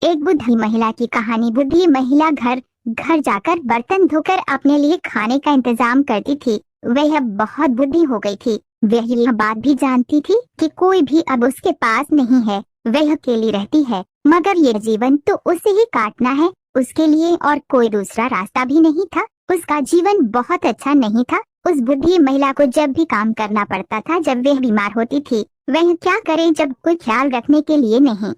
एक बुद्धि महिला की कहानी। बुद्धि महिला घर घर जाकर बर्तन धोकर अपने लिए खाने का इंतजाम करती थी। वह बहुत बुद्धि हो गई थी। वह यह बात भी जानती थी कि कोई भी अब उसके पास नहीं है। वह अकेली रहती है, मगर ये जीवन तो उसे ही काटना है। उसके लिए और कोई दूसरा रास्ता भी नहीं था। उसका जीवन बहुत अच्छा नहीं था। उस बुद्धि महिला को जब भी काम करना पड़ता था, जब वह बीमार होती थी। वह क्या करे जब कोई ख्याल रखने के लिए नहीं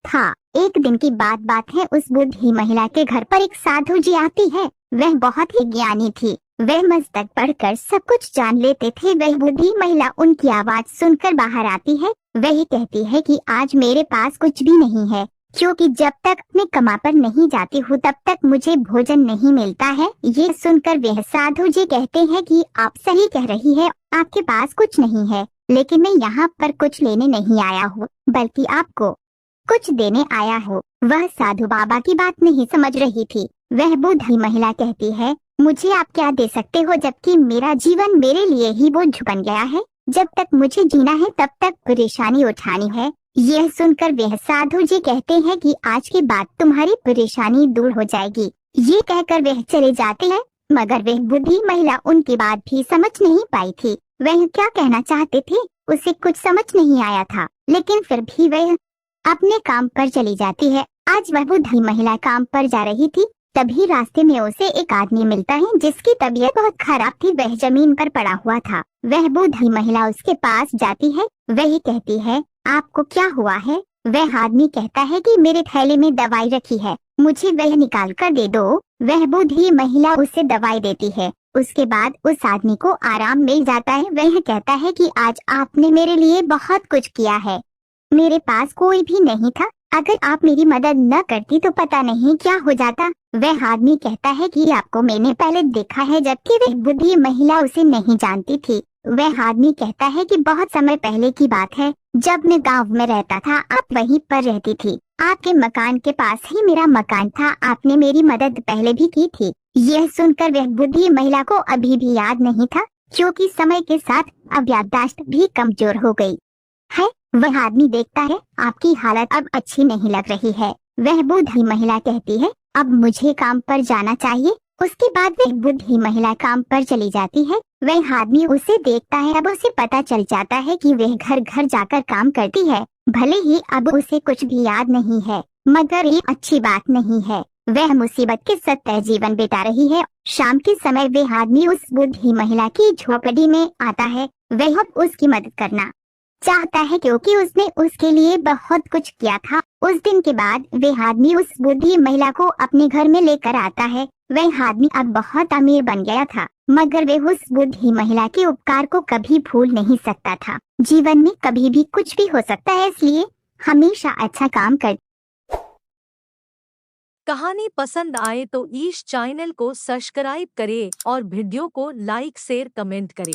था। एक दिन की बात है, उस बूढ़ी महिला के घर पर एक साधु जी आती है। वह बहुत ही ज्ञानी थी। वह मस्तक पढ़कर सब कुछ जान लेते थे। वह बूढ़ी महिला उनकी आवाज सुनकर बाहर आती है। वह कहती है कि आज मेरे पास कुछ भी नहीं है, क्योंकि जब तक मैं कमा पर नहीं जाती हूँ तब तक मुझे भोजन नहीं मिलता है। ये सुनकर वह साधु जी कहते हैं कि आप सही कह रही है, आपके पास कुछ नहीं है, लेकिन मैं यहाँ पर कुछ लेने नहीं आया हूँ, बल्कि आपको कुछ देने आया हूँ। वह साधु बाबा की बात नहीं समझ रही थी। वह बूढ़ी महिला कहती है, मुझे आप क्या दे सकते हो, जबकि मेरा जीवन मेरे लिए ही बोझ बन गया है। जब तक मुझे जीना है तब तक परेशानी उठानी है। यह सुनकर वह साधु जी कहते हैं कि आज के बाद तुम्हारी परेशानी दूर हो जाएगी। ये कहकर वह चले जाते हैं, मगर वह बूढ़ी महिला उनकी बात भी समझ नहीं पाई थी। वह क्या कहना चाहते थे उसे कुछ समझ नहीं आया था, लेकिन फिर भी वह अपने काम पर चली जाती है। आज वह बूढ़ी महिला काम पर जा रही थी, तभी रास्ते में उसे एक आदमी मिलता है जिसकी तबीयत बहुत खराब थी। वह जमीन पर पड़ा हुआ था। वह बूढ़ी महिला उसके पास जाती है। वह कहती है, आपको क्या हुआ है? वह आदमी कहता है कि मेरे थैले में दवाई रखी है, मुझे वह निकाल कर दे दो। वह बूढ़ी महिला उसे दवाई देती है। उसके बाद उस आदमी को आराम मिल जाता है। वह कहता है कि आज आपने मेरे लिए बहुत कुछ किया है, मेरे पास कोई भी नहीं था। अगर आप मेरी मदद न करती तो पता नहीं क्या हो जाता। वह आदमी कहता है कि आपको मैंने पहले देखा है, जबकि वह बूढ़ी महिला उसे नहीं जानती थी। वह आदमी कहता है कि बहुत समय पहले की बात है, जब मैं गांव में रहता था, आप वहीं पर रहती थी। आपके मकान के पास ही मेरा मकान था। आपने मेरी मदद पहले भी की थी। यह सुनकर वह बूढ़ी महिला को अभी भी याद नहीं था, क्योंकि समय के साथ अब याददाश्त भी कमजोर हो गई है। वह आदमी देखता है, आपकी हालत अब अच्छी नहीं लग रही है। वह बूढ़ी महिला कहती है, अब मुझे काम पर जाना चाहिए। उसके बाद वह बूढ़ी महिला काम पर चली जाती है। वह आदमी उसे देखता है। अब उसे पता चल जाता है कि वह घर घर जाकर काम करती है। भले ही अब उसे कुछ भी याद नहीं है, मगर ये अच्छी बात नहीं है। वह मुसीबत के सत्य जीवन बिता रही है। शाम के समय वह आदमी उस बूढ़ी महिला की झोपड़ी में आता है। वह उसकी मदद करना चाहता है, क्योंकि उसने उसके लिए बहुत कुछ किया था। उस दिन के बाद वह आदमी उस बूढ़ी महिला को अपने घर में लेकर आता है। वह आदमी अब बहुत अमीर बन गया था, मगर वह उस बूढ़ी महिला के उपकार को कभी भूल नहीं सकता था। जीवन में कभी भी कुछ भी हो सकता है, इसलिए हमेशा अच्छा काम कर। कहानी पसंद आए तो ईश चैनल को सब्सक्राइब करें और वीडियो को लाइक शेयर कमेंट करें।